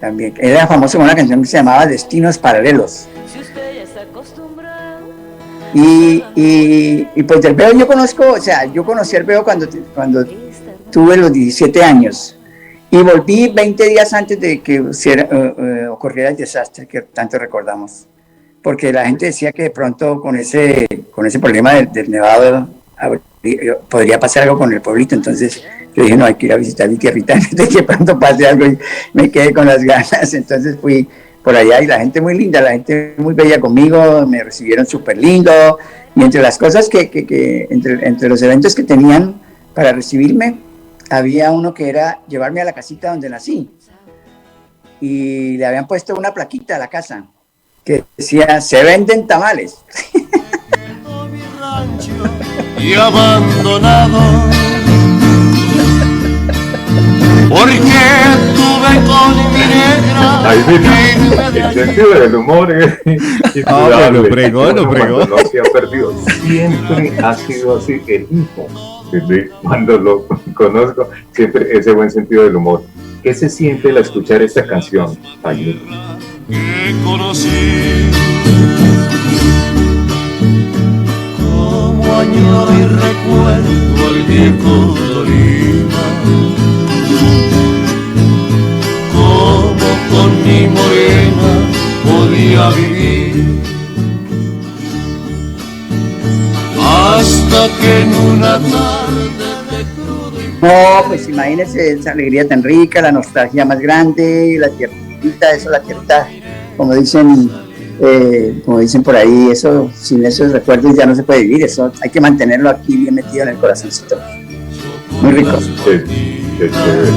también. Era famoso con una canción que se llamaba Destinos Paralelos. Y pues del Veo yo conozco, o sea, yo conocí al Veo cuando tuve los 17 años y volví 20 días antes de que ocurriera el desastre que tanto recordamos, porque la gente decía que de pronto con ese problema del nevado podría pasar algo con el pueblito, entonces yo dije, no, hay que ir a visitar mi tierrita antes de que pronto pase algo y me quedé con las ganas, entonces fui por allá y la gente muy linda, la gente muy bella conmigo, me recibieron súper lindo y entre las cosas entre los eventos que tenían para recibirme, había uno que era llevarme a la casita donde nací y le habían puesto una plaquita a la casa que decía, se venden tamales. Y abandonado porque tuve con mi negra. Ahí mira, el sentido del humor es lo pregó. No se ha perdido, siempre ha sido así el hijo. Cuando lo conozco, siempre ese buen sentido del humor. ¿Qué se siente al escuchar esta canción, Jaime? Que conocí como añoro y recuerdo al viejo Tolima, como con mi morena podía vivir, hasta que en una tarde de crudo y... No, pues imagínense esa alegría tan rica, la nostalgia más grande, la tierrita, eso, la tierrita, como dicen por ahí, eso, sin esos recuerdos ya no se puede vivir, eso hay que mantenerlo aquí bien metido en el corazoncito. Muy rico. Qué chévere.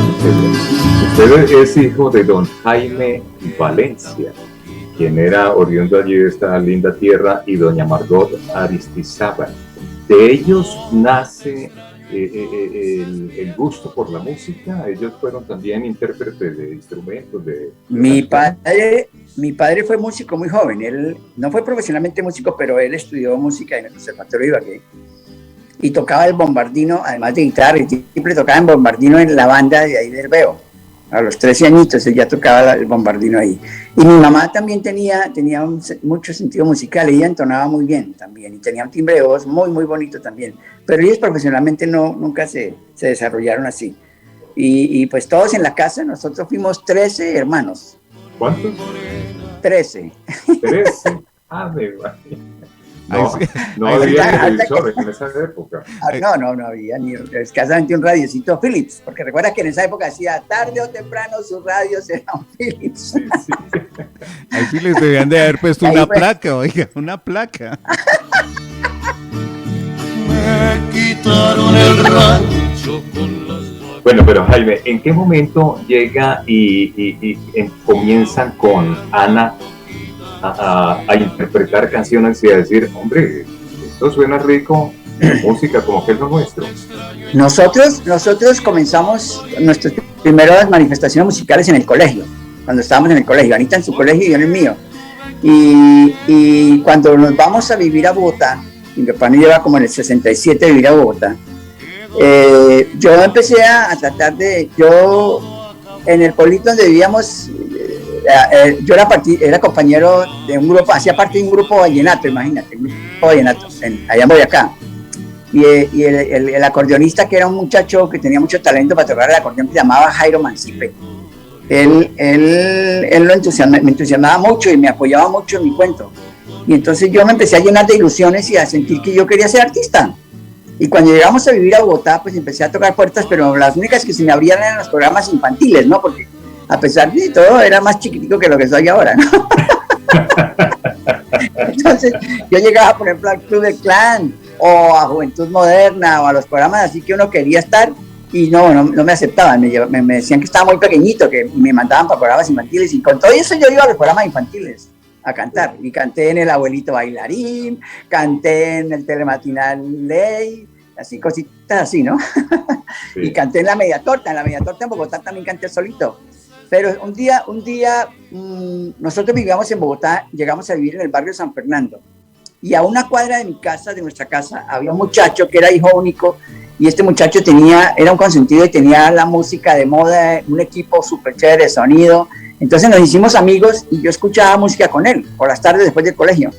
Usted es hijo de don Jaime Valencia, quien era oriundo allí de esta linda tierra, y doña Margot Aristizábal. De ellos nace el gusto por la música. Ellos fueron también intérpretes de instrumentos. Mi padre fue músico muy joven. Él no fue profesionalmente músico, pero él estudió música en el Conservatorio de Ibagué y tocaba el bombardino, además de guitarra, y siempre tocaba en bombardino en la banda de ahí del Veo. A los 13 añitos él ya tocaba el bombardino ahí. Y mi mamá también tenía mucho sentido musical, ella entonaba muy bien también, y tenía un timbre de voz muy, muy bonito también. Pero ellos profesionalmente nunca se desarrollaron así. Y pues todos en la casa, nosotros fuimos 13 hermanos. ¿Cuántos? 13. 13. No había televisores en esa época. No había ni escasamente un radiocito Philips, porque recuerda que en esa época decía tarde o temprano sus radios eran Philips. Sí. Ahí sí les debían de haber puesto una placa, oiga, una placa. Me quitaron el rancho con las... Bueno, pero Jaime, ¿en qué momento llega y comienzan con Ana a interpretar canciones y a decir, hombre, esto suena rico, música como que es lo nuestro? Nosotros comenzamos nuestras primeras manifestaciones musicales en el colegio, cuando estábamos en el colegio, Anita en su colegio y yo en el mío. Y cuando nos vamos a vivir a Bogotá, y mi papá nos lleva como en el 67 a vivir a Bogotá, yo empecé a tratar yo en el pueblito donde vivíamos, yo era compañero de un grupo, hacía parte de un grupo vallenato, imagínate, un grupo vallenato, allá en Boyacá. Y el acordeonista, que era un muchacho que tenía mucho talento para tocar el acordeón, que se llamaba Jairo Mancipe. Él me entusiasmaba mucho y me apoyaba mucho en mi cuento. Y entonces yo me empecé a llenar de ilusiones y a sentir que yo quería ser artista. Y cuando llegamos a vivir a Bogotá, pues empecé a tocar puertas, pero las únicas que se me abrían eran los programas infantiles, ¿no? Porque a pesar de todo, era más chiquitico que lo que soy ahora, ¿no? Entonces, yo llegaba, por ejemplo, al Club del Clan, o a Juventud Moderna, o a los programas así que uno quería estar, y no me aceptaban, me decían que estaba muy pequeñito, que me mandaban para programas infantiles, y con todo eso yo iba a los programas infantiles a cantar, y canté en El Abuelito Bailarín, canté en el Telematinal Ley, así cositas así, ¿no? Sí. Y canté en la Media Torta en Bogotá también canté solito. Pero un día nosotros vivíamos en Bogotá, llegamos a vivir en el barrio San Fernando, y a una cuadra de nuestra casa, había un muchacho que era hijo único, y este muchacho era un consentido y tenía la música de moda, un equipo súper chévere de sonido, Entonces nos hicimos amigos y yo escuchaba música con él por las tardes después del colegio.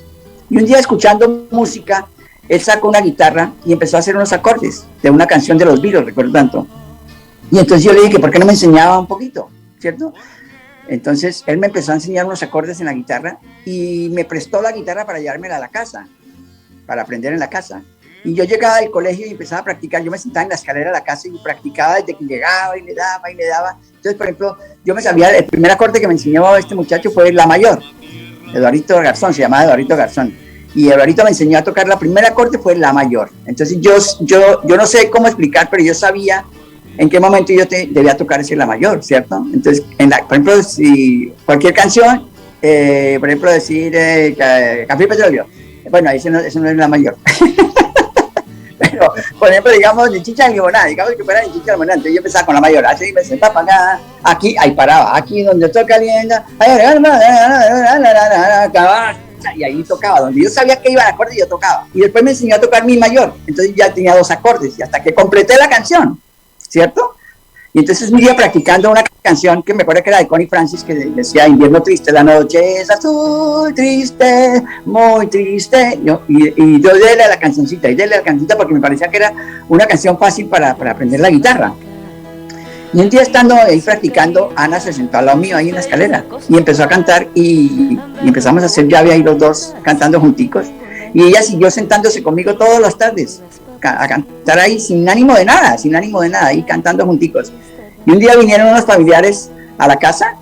Y un día escuchando música, él sacó una guitarra y empezó a hacer unos acordes de una canción de los Beatles, recuerdo tanto. Y entonces yo le dije, ¿por qué no me enseñaba un poquito? ¿Cierto? Entonces él me empezó a enseñar unos acordes en la guitarra y me prestó la guitarra para llevármela a la casa, para aprender en la casa. Y yo llegaba del colegio y empezaba a practicar. Yo me sentaba en la escalera de la casa y practicaba desde que llegaba y le daba y le daba. Entonces, por ejemplo, yo me sabía, el primer acorde que me enseñó este muchacho fue la mayor. Eduardito Garzón, se llamaba Eduardito Garzón. Y Eduardito me enseñó a tocar, la primera acorde fue la mayor. Entonces yo no sé cómo explicar, pero yo sabía en qué momento yo debía tocar ese la mayor, ¿cierto? Entonces, por ejemplo, si cualquier canción, por ejemplo, decir Café y Petróleo, bueno, eso no es la mayor. Pero, por ejemplo, digamos, de chicha y limonada, digamos que fuera de chicha y limonada, entonces yo empezaba con la mayor, así me sentaba para acá, aquí, ahí paraba, aquí donde toca lienda, y ahí tocaba, donde yo sabía que iba el acorde yo tocaba, y después me enseñó a tocar mi mayor, entonces ya tenía 2 acordes, y hasta que completé la canción, ¿cierto? Y entonces un día practicando una canción que me acuerdo que era de Connie Francis, que decía invierno triste, la noche es azul, triste, muy triste, y yo déle a la cancioncita, porque me parecía que era una canción fácil para aprender la guitarra. Y un día estando ahí practicando, Ana se sentó al lado mío ahí en la escalera y empezó a cantar y empezamos a hacer llave ahí los dos cantando junticos. Y ella siguió sentándose conmigo todas las tardes a cantar ahí sin ánimo de nada, ahí cantando junticos. Y un día vinieron unos familiares a la casa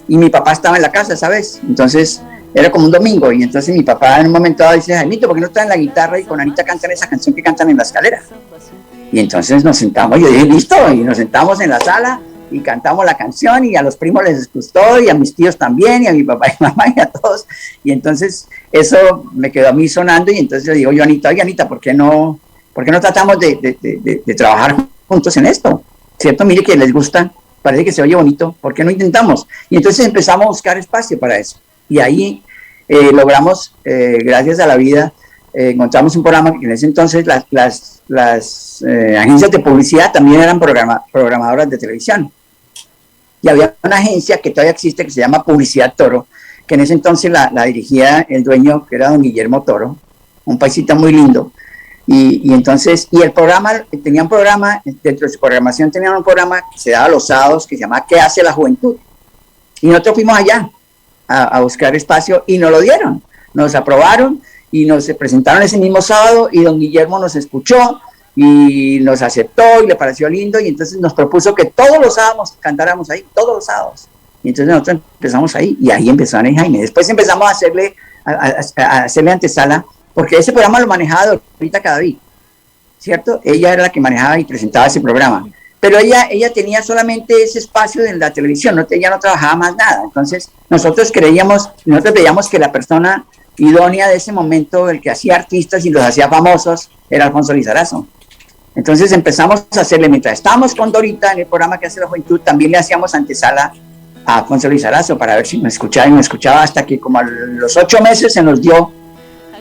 y mi papá estaba en la casa, ¿sabes? Entonces era como un domingo y entonces mi papá en un momento dado dice, Jaimito, ¿por qué no traen la guitarra y con Anita cantan esa canción que cantan en la escalera? Y entonces nos sentamos, yo dije, listo, y nos sentamos en la sala y cantamos la canción y a los primos les gustó y a mis tíos también y a mi papá y mamá y a todos. Y entonces eso me quedó a mí sonando y entonces yo digo, oye Anita, ¿por qué no tratamos de trabajar juntos en esto? ¿Cierto? Mire que les gusta, parece que se oye bonito, ¿por qué no intentamos? Y entonces empezamos a buscar espacio para eso. Y ahí logramos, gracias a la vida, encontramos un programa que en ese entonces las agencias de publicidad también eran programadoras de televisión. Y había una agencia que todavía existe que se llama Publicidad Toro, que en ese entonces la dirigía el dueño, que era don Guillermo Toro, un paisita muy lindo. Y entonces, el programa, tenía un programa, dentro de su programación tenía un programa que se daba los sábados, que se llamaba ¿Qué hace la juventud? Y nosotros fuimos allá a buscar espacio y nos lo dieron, nos aprobaron y nos presentaron ese mismo sábado y don Guillermo nos escuchó y nos aceptó y le pareció lindo y entonces nos propuso que todos los sábados cantáramos ahí, todos los sábados. Y entonces nosotros empezamos ahí y ahí empezó Ana y Jaime. Después empezamos a hacerle antesala, porque ese programa lo manejaba Dorita Cadavid, ¿cierto? Ella era la que manejaba y presentaba ese programa. Pero ella tenía solamente ese espacio en la televisión, ella no trabajaba más nada. Entonces nosotros veíamos que la persona idónea de ese momento, el que hacía artistas y los hacía famosos, era Alfonso Lizarazo. Entonces empezamos a hacerle, mientras estábamos con Dorita en el programa que hace la juventud, también le hacíamos antesala a Alfonso Lizarazo para ver si me escuchaba y me escuchaba hasta que como a los 8 meses se nos dio.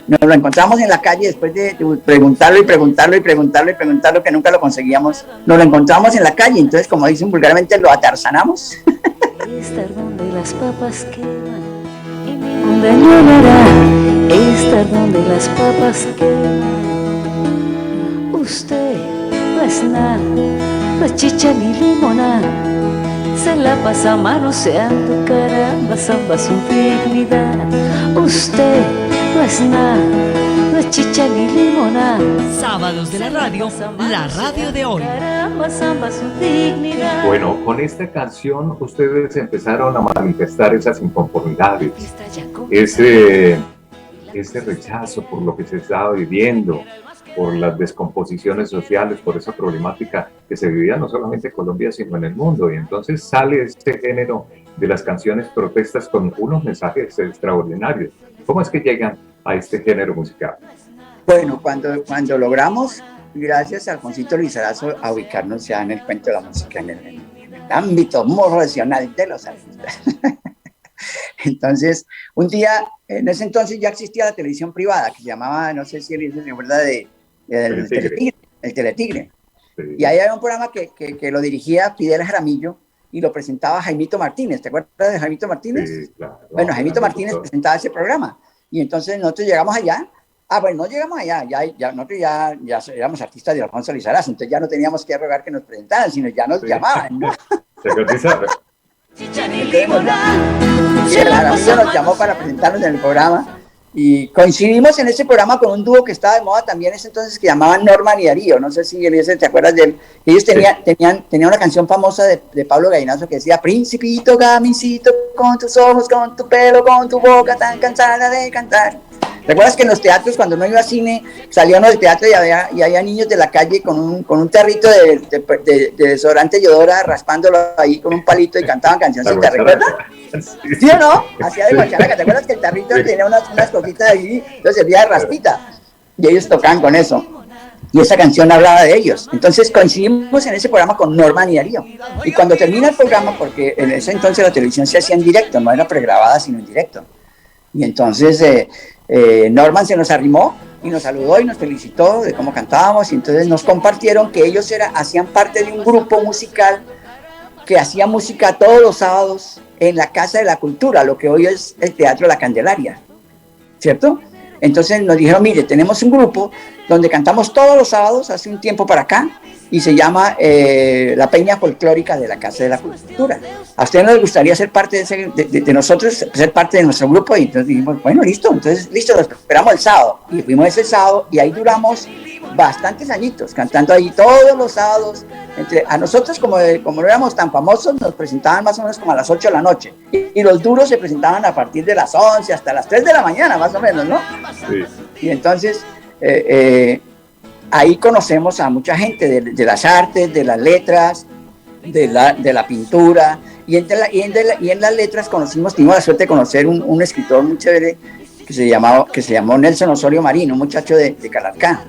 Nos lo encontramos en la calle después de preguntarlo, que nunca lo conseguíamos. Nos lo encontramos en la calle, entonces, como dicen vulgarmente, lo atarzanamos. Estar donde las papas queman y ningún daño hará. Estar donde las papas queman. Usted no es nada, no es chicha ni limonada. Se la pasa manoseando, caramba, zamba su dignidad. Usted no es nada, no es chicha ni limonada. Sábados de la radio de hoy. Caramba, zamba su dignidad. Bueno, con esta canción ustedes empezaron a manifestar esas inconformidades, ese rechazo por lo que se estaba viviendo, por las descomposiciones sociales, por esa problemática que se vivía no solamente en Colombia, sino en el mundo. Y entonces sale este género de las canciones protestas con unos mensajes extraordinarios. ¿Cómo es que llegan a este género musical? Bueno, cuando logramos, gracias a Alfonsito Lizarazo, a ubicarnos ya en el cuento de la música, en el ámbito profesional de los artistas. Entonces, un día, en ese entonces ya existía la televisión privada, que se llamaba, no sé si se recuerda el Teletigre. Sí. Y ahí había un programa que lo dirigía Fidel Jaramillo, y lo presentaba Jaimito Martínez. ¿Te acuerdas de Jaimito Martínez? Sí, claro. Bueno, Jaimito Martínez presentaba ese programa. Y entonces nosotros llegamos allá. Bueno, no llegamos allá. Nosotros ya éramos artistas de Alfonso Lizarazo. Entonces ya no teníamos que rogar que nos presentaran, sino ya nos llamaban, ¿no? Se cotizaron. Y el Jaramillo nos llamó para presentarnos en el programa. Y coincidimos en ese programa con un dúo que estaba de moda también en ese entonces, que llamaban Norman y Darío. No sé si te acuerdas de él. Ellos tenían una canción famosa de Pablo Gallinazo que decía: Principito, camisito, con tus ojos, con tu pelo, con tu boca tan cansada de cantar. ¿Recuerdas que en los teatros, cuando no iba a cine, salíamos del teatro y había niños de la calle con un tarrito de desodorante Yodora raspándolo ahí con un palito y cantaban cancioncitas? ¿Recuerdas? ¿Sí o no? Hacía de guacharaca. ¿Te acuerdas que el tarrito tenía unas cositas ahí? Entonces servía de raspita. Y ellos tocaban con eso. Y esa canción hablaba de ellos. Entonces coincidimos en ese programa con Norman y Darío. Y cuando termina el programa, porque en ese entonces la televisión se hacía en directo, no era pregrabada, sino en directo. Y entonces Norman se nos arrimó y nos saludó y nos felicitó de cómo cantábamos. Y entonces nos compartieron que ellos hacían parte de un grupo musical que hacía música todos los sábados en la Casa de la Cultura, lo que hoy es el Teatro La Candelaria, ¿cierto? Entonces nos dijeron: mire, tenemos un grupo donde cantamos todos los sábados hace un tiempo para acá, y se llama la Peña Folclórica de la Casa de la Cultura. ¿A ustedes no les gustaría ser parte de nosotros, ser parte de nuestro grupo? Y entonces dijimos: bueno, listo, lo esperamos el sábado. Y fuimos ese sábado y ahí duramos bastantes añitos, cantando ahí todos los sábados. A nosotros, como no éramos tan famosos, nos presentaban más o menos como a las 8 de la noche. Y los duros se presentaban a partir de las 11 hasta las 3 de la mañana, más o menos, ¿no? Sí. Y entonces ahí conocemos a mucha gente de las artes, de las letras, de la pintura. Y en las letras tuvimos la suerte de conocer un escritor muy chévere que se llamó Nelson Osorio Marín, un muchacho de Calarcá.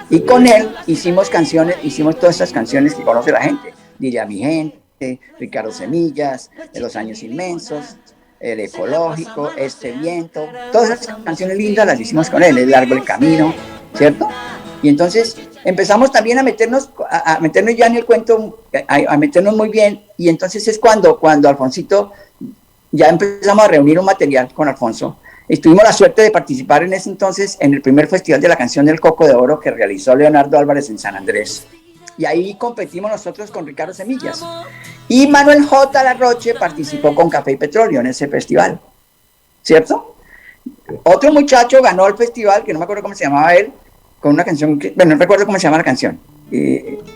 Y con él hicimos todas esas canciones que conoce la gente: Dile a mi gente, Ricardo Semillas, de Los Años Inmensos, El Ecológico, Este Viento. Todas esas canciones lindas las hicimos con él, El Largo el Camino, ¿cierto? Y entonces empezamos también a meternos ya en el cuento, a meternos muy bien. Y entonces es cuando Alfonsito, ya empezamos a reunir un material con Alfonso. Tuvimos la suerte de participar en ese entonces en el primer Festival de la Canción del Coco de Oro que realizó Leonardo Álvarez en San Andrés. Y ahí competimos nosotros con Ricardo Semillas. Y Manuel J. Larroche participó con Café y Petróleo en ese festival, ¿cierto? Otro muchacho ganó el festival, que no me acuerdo cómo se llamaba él, con una canción, no recuerdo cómo se llama la canción.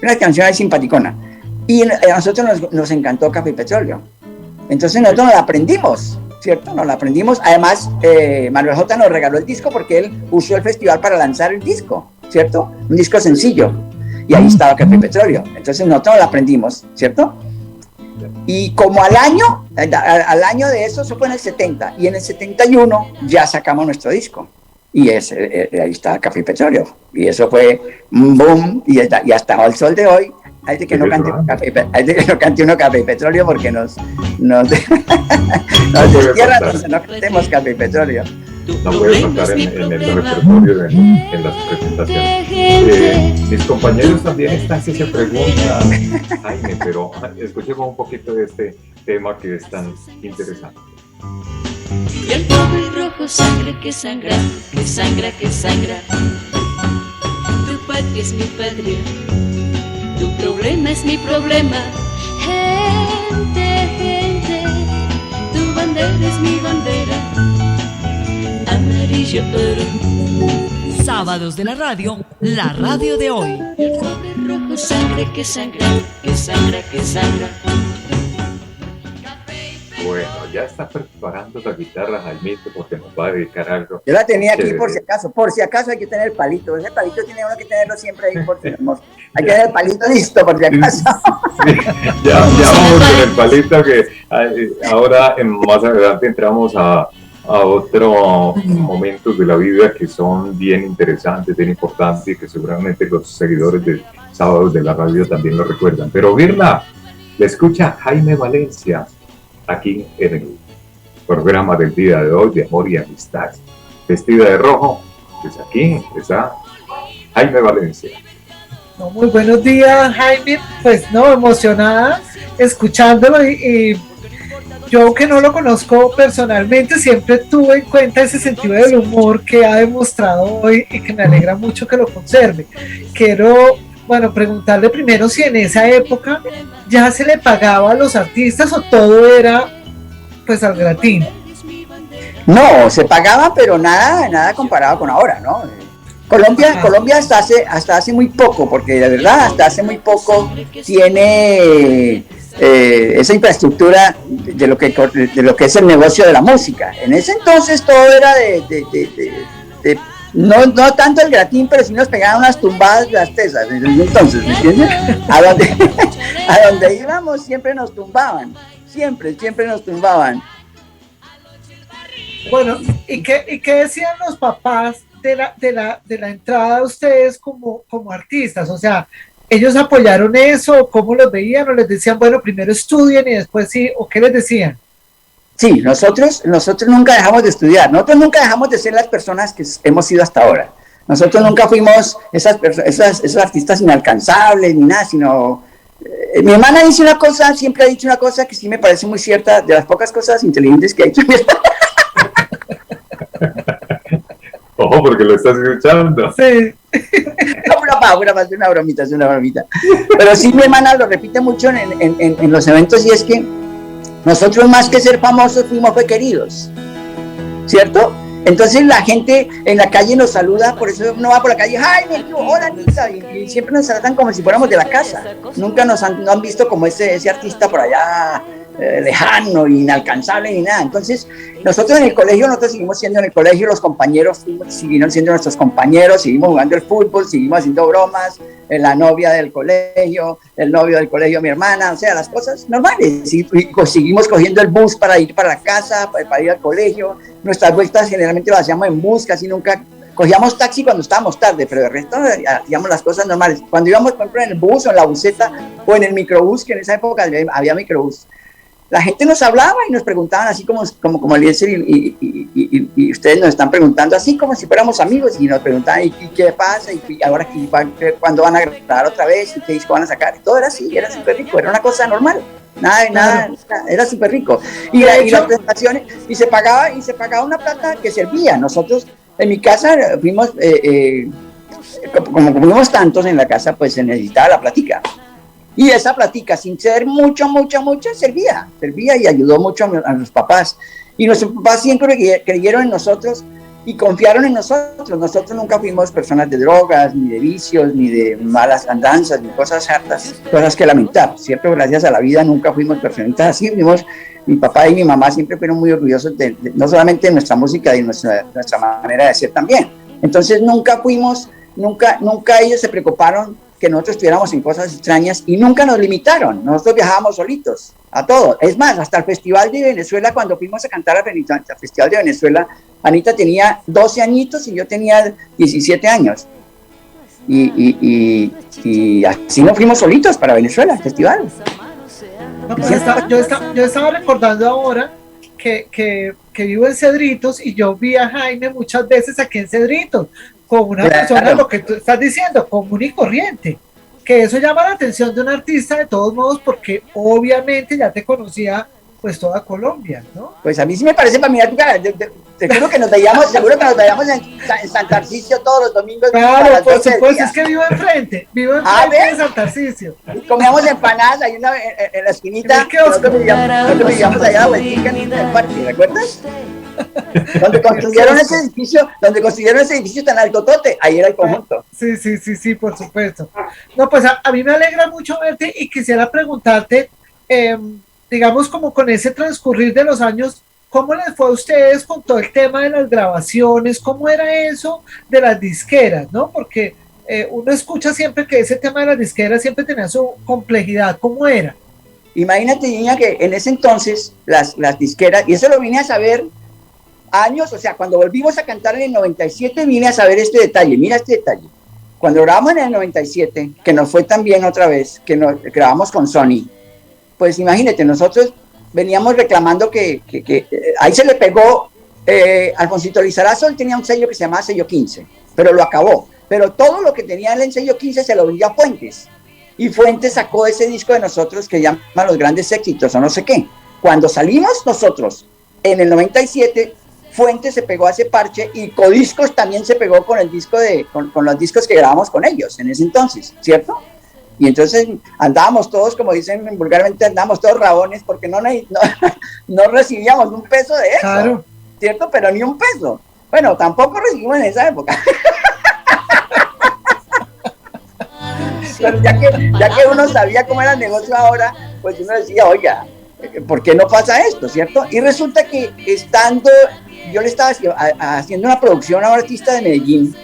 Una canción ahí simpaticona. Y a nosotros nos encantó Café y Petróleo. Entonces nosotros nos la aprendimos, ¿cierto? Nos la aprendimos. Además, Manuel J. nos regaló el disco porque él usó el festival para lanzar el disco, ¿cierto? Un disco sencillo. Y ahí estaba Café y Petróleo. Entonces nosotros la aprendimos, ¿cierto? Y como al año de eso fue en el 70. Y en el 71 ya sacamos nuestro disco. Y ahí está Café y Petróleo. Y eso fue un boom. Y hasta el sol de hoy hay de que no cante uno Café y Petróleo porque nos destierran, no cantemos Café y Petróleo. No puede faltar en el repertorio en las presentaciones. Mis compañeros también están si se preguntan, Jaime, pero escuchemos un poquito de este tema que es tan interesante. Y el pobre rojo sangre que sangra, que sangra, que sangra. Tu patria es mi patria, tu problema es mi problema. Gente, gente, tu bandera es mi bandera. Amarillo oro. Sábados de la radio de hoy. Y el pobre rojo sangre que sangra, que sangra, que sangra. Bueno, ya está preparando la guitarra, Jaimito, porque nos va a dedicar algo. Yo la tenía aquí por si acaso hay que tener el palito. Ese palito tiene uno que tenerlo siempre ahí por si no. Hay que tener el palito listo por si acaso. Sí, ya vamos con el palito que ahora más adelante entramos a otros momentos de la vida que son bien interesantes, bien importantes y que seguramente los seguidores de Sábados de la Radio también lo recuerdan. Pero Virna, le escucha Jaime Valencia aquí en el programa del día de hoy de Amor y Amistad. Vestida de rojo, pues aquí está Jaime Valencia. No, muy buenos días, Jaime. Pues no, emocionada escuchándolo y yo, aunque no lo conozco personalmente, siempre tuve en cuenta ese sentido del humor que ha demostrado hoy y que me alegra mucho que lo conserve. Quiero, bueno, preguntarle primero si en esa época ya se le pagaba a los artistas o todo era pues al gratín. No, se pagaba, pero nada comparado con ahora, ¿no? Colombia hasta hace muy poco, porque de verdad hasta hace muy poco tiene esa infraestructura de lo que es el negocio de la música. En ese entonces todo era no tanto el gratín, pero sí nos pegaban unas tumbadas de las tesas. Entonces, ¿me entiendes? A donde íbamos siempre nos tumbaban, siempre nos tumbaban. Bueno, ¿y qué decían los papás de la entrada de ustedes como artistas? O sea, ¿ellos apoyaron eso? ¿Cómo los veían? ¿O les decían, bueno, primero estudien y después sí? ¿O qué les decían? Sí, nosotros nunca dejamos de estudiar. Nosotros nunca dejamos de ser las personas que hemos sido hasta ahora. Nosotros nunca fuimos esos artistas inalcanzables ni nada, sino... mi hermana siempre ha dicho una cosa que sí me parece muy cierta, de las pocas cosas inteligentes que ha dicho mi hermana. Ojo, porque lo estás escuchando. Sí. Una bromita. Pero sí, mi hermana lo repite mucho en los eventos, y es que nosotros, más que ser famosos, fue queridos, ¿cierto? Entonces la gente en la calle nos saluda, por eso uno va por la calle, ¡ay, hola, Anita! Y siempre nos tratan como si fuéramos de la casa. Nunca no han visto como ese artista por allá lejano, inalcanzable ni nada. Entonces nosotros seguimos siendo en el colegio, los compañeros siguieron siendo nuestros compañeros, seguimos jugando el fútbol, seguimos haciendo bromas, la novia del colegio, el novio del colegio, mi hermana, o sea, las cosas normales, y seguimos cogiendo el bus para ir para la casa, para ir al colegio. Nuestras vueltas generalmente las hacíamos en bus, casi nunca cogíamos taxi cuando estábamos tarde, pero de resto hacíamos las cosas normales. Cuando íbamos, por ejemplo, en el bus o en la buseta o en el microbús, que en esa época había microbús, la gente nos hablaba y nos preguntaban así como Eliezer y ustedes nos están preguntando así como si fuéramos amigos, y nos preguntaban ¿y qué pasa? y ahora ¿cuándo van a grabar otra vez? ¿Y qué disco van a sacar? Y todo era así, era súper rico, era una cosa normal. Nada, era súper rico. Y las presentaciones, y se pagaba una plata que servía. Nosotros, en mi casa, fuimos, como fuimos tantos en la casa, pues se necesitaba la platica. Y esa platica, sin ser mucho, servía y ayudó mucho a los papás. Y nuestros papás siempre creyeron en nosotros y confiaron en nosotros. Nosotros nunca fuimos personas de drogas, ni de vicios, ni de malas andanzas, ni cosas hartas, cosas que lamentar. Siempre, gracias a la vida, nunca fuimos personitas así. Mi papá y mi mamá siempre fueron muy orgullosos no solamente de nuestra música, y nuestra manera de ser también. Entonces nunca ellos se preocuparon que nosotros estuviéramos en cosas extrañas, y nunca nos limitaron. Nosotros viajábamos solitos a todo. Es más, hasta el Festival de Venezuela, cuando fuimos a cantar al Festival de Venezuela, Anita tenía 12 añitos y yo tenía 17 años. Y así nos fuimos solitos para Venezuela, al festival. No, pues yo estaba recordando ahora que vivo en Cedritos, y yo vi a Jaime muchas veces aquí en Cedritos, como una persona, lo que tú estás diciendo, común y corriente, que eso llama la atención de un artista de todos modos, porque obviamente ya te conocía pues toda Colombia, ¿no? Pues a mí sí me parece familiar tu cara. Seguro que nos veíamos en San Tarcisio todos los domingos. Claro, por supuesto, es que vivo enfrente de San Tarcisio. Y comíamos empanadas ahí en la esquinita. Nosotros vivíamos allá a la vueltica en el parque, ¿recuerdas? Donde construyeron ese edificio tan altotote, ahí era el conjunto. Sí, por supuesto. No, pues a mí me alegra mucho verte, y quisiera preguntarte, digamos, como con ese transcurrir de los años, ¿cómo les fue a ustedes con todo el tema de las grabaciones? ¿Cómo era eso de las disqueras, no? Porque uno escucha siempre que ese tema de las disqueras siempre tenía su complejidad. ¿Cómo era? Imagínate, niña, que en ese entonces las disqueras, y eso lo vine a saber años, o sea, cuando volvimos a cantar en el 97, vine a saber este detalle. Mira este detalle. Cuando grabamos en el 97, que nos fue también otra vez, que nos grabamos con Sony, pues imagínate, nosotros veníamos reclamando que ahí se le pegó, Alfonsito Lizarazo, él tenía un sello que se llamaba Sello 15, pero lo acabó. pero todo lo que tenía el sello 15 se lo vendía a Fuentes. Y Fuentes sacó ese disco de nosotros que llama Los Grandes Éxitos o no sé qué. Cuando salimos nosotros en el 97, Fuentes se pegó a ese parche y Codiscos también se pegó con el disco con los discos que grabamos con ellos en ese entonces, ¿cierto? Y entonces andábamos todos, como dicen vulgarmente, andábamos todos rabones porque no recibíamos un peso de eso, claro. ¿Cierto? Pero ni un peso. Bueno, tampoco recibimos en esa época. Pero ya que uno sabía cómo era el negocio ahora, pues uno decía, oiga, ¿por qué no pasa esto, cierto? Y resulta que yo le estaba haciendo una producción a un artista de Medellín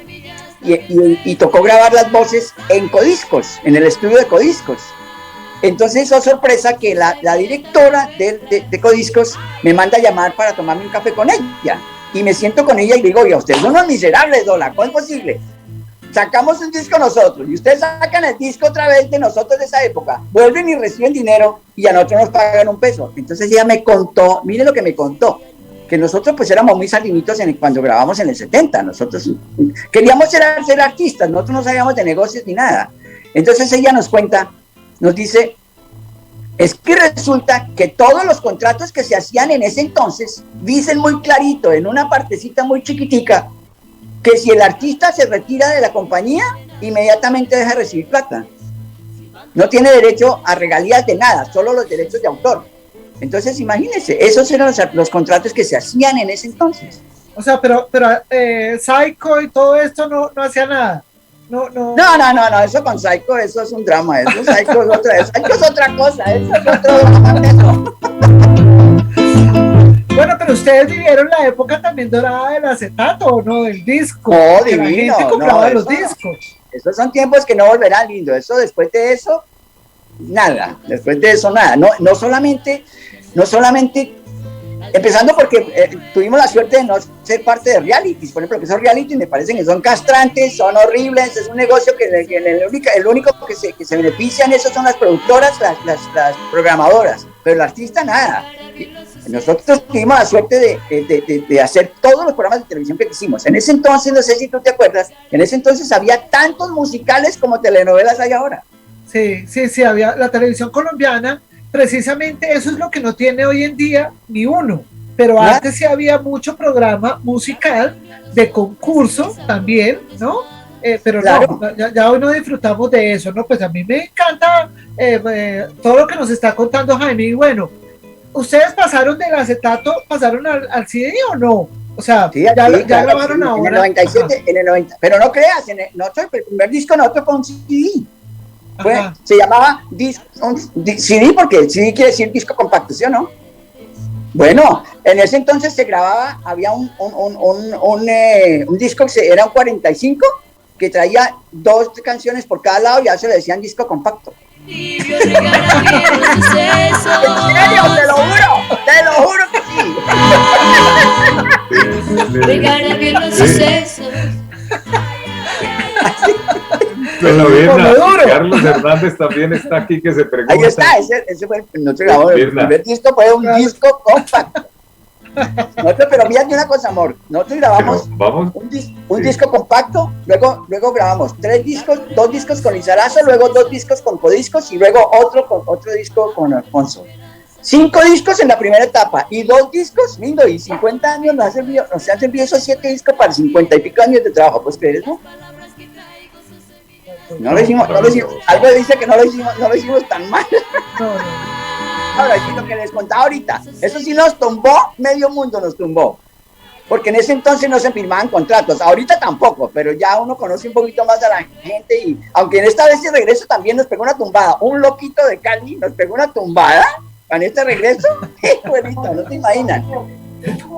y tocó grabar las voces en Codiscos, en el estudio de Codiscos. Entonces, oh sorpresa, que la directora de Codiscos me manda a llamar para tomarme un café con ella. Y me siento con ella y digo, oye, ustedes son unos miserables, Dola, ¿cómo es posible? Sacamos un disco nosotros y ustedes sacan el disco otra vez de nosotros de esa época, vuelven y reciben dinero y a nosotros nos pagan un peso. Entonces ella me contó, mire lo que me contó, que nosotros pues éramos muy salinitos cuando grabamos en el 70, nosotros queríamos ser artistas, nosotros no sabíamos de negocios ni nada. Entonces ella nos cuenta, nos dice, es que resulta que todos los contratos que se hacían en ese entonces dicen muy clarito, en una partecita muy chiquitica, que si el artista se retira de la compañía, inmediatamente deja de recibir plata. No tiene derecho a regalías de nada, solo los derechos de autor. Entonces, imagínense, esos eran los contratos que se hacían en ese entonces. O sea, pero Psycho y todo esto no hacía nada. No, eso con Psycho, eso es un drama, Psycho es otra cosa, eso es otro drama. Bueno, pero ustedes vivieron la época también dorada del acetato, ¿no? Del disco. Oh, divino. La gente compraba los discos. Esos son tiempos que no volverán, lindo. Eso, después de eso, nada. No solamente, empezando porque tuvimos la suerte de no ser parte de realities. Por ejemplo, que esos realities me parecen que son castrantes, son horribles. Es un negocio que el único que se benefician eso son las productoras, las programadoras. Pero el artista, nada. Nosotros tuvimos la suerte de hacer todos los programas de televisión que quisimos. En ese entonces, no sé si tú te acuerdas, en ese entonces había tantos musicales como telenovelas hay ahora. Sí, había la televisión colombiana, precisamente eso es lo que no tiene hoy en día ni uno. Pero antes sí había mucho programa musical, de concurso también, ¿no? Pero claro. No, ya hoy no disfrutamos de eso, ¿no? Pues a mí me encanta todo lo que nos está contando Jaime, y bueno, ¿ustedes pasaron del acetato, pasaron al CD o no? O sea, sí, ya grabaron ahora. En el 97, en el 90. Pero no creas, el primer disco nosotros fue un CD. Se llamaba CD porque el CD quiere decir disco compacto, ¿sí o no? Bueno, en ese entonces se grababa, había un disco que era un 45 que traía 2 canciones por cada lado y ya se le decían disco compacto. En serio, te lo juro que sí. Regala bien los sucesos. Bueno, Carlos Hernández también está aquí, que se pregunta. Ahí está, ese fue nuestro grabador. El primer disco fue un disco compacto. Pero fíjate una cosa, amor. Nosotros grabamos un disco compacto, luego grabamos 2 discos con Lizarazo, luego 2 discos con Codiscos y luego otro disco con Alfonso. 5 discos en la primera etapa y 2 discos, lindo, y 50 años nos han servido esos 7 discos para 50 y pico años de trabajo, pues crees, ¿no? No lo hicimos, algo dice que no lo hicimos tan mal. Ahora, es lo que les contaba ahorita, eso sí nos tumbó, medio mundo nos tumbó, porque en ese entonces no se firmaban contratos, ahorita tampoco, pero ya uno conoce un poquito más a la gente y aunque en esta vez de regreso también nos pegó una tumbada, un loquito de Cali nos pegó una tumbada en este regreso, buenito, no te imaginan.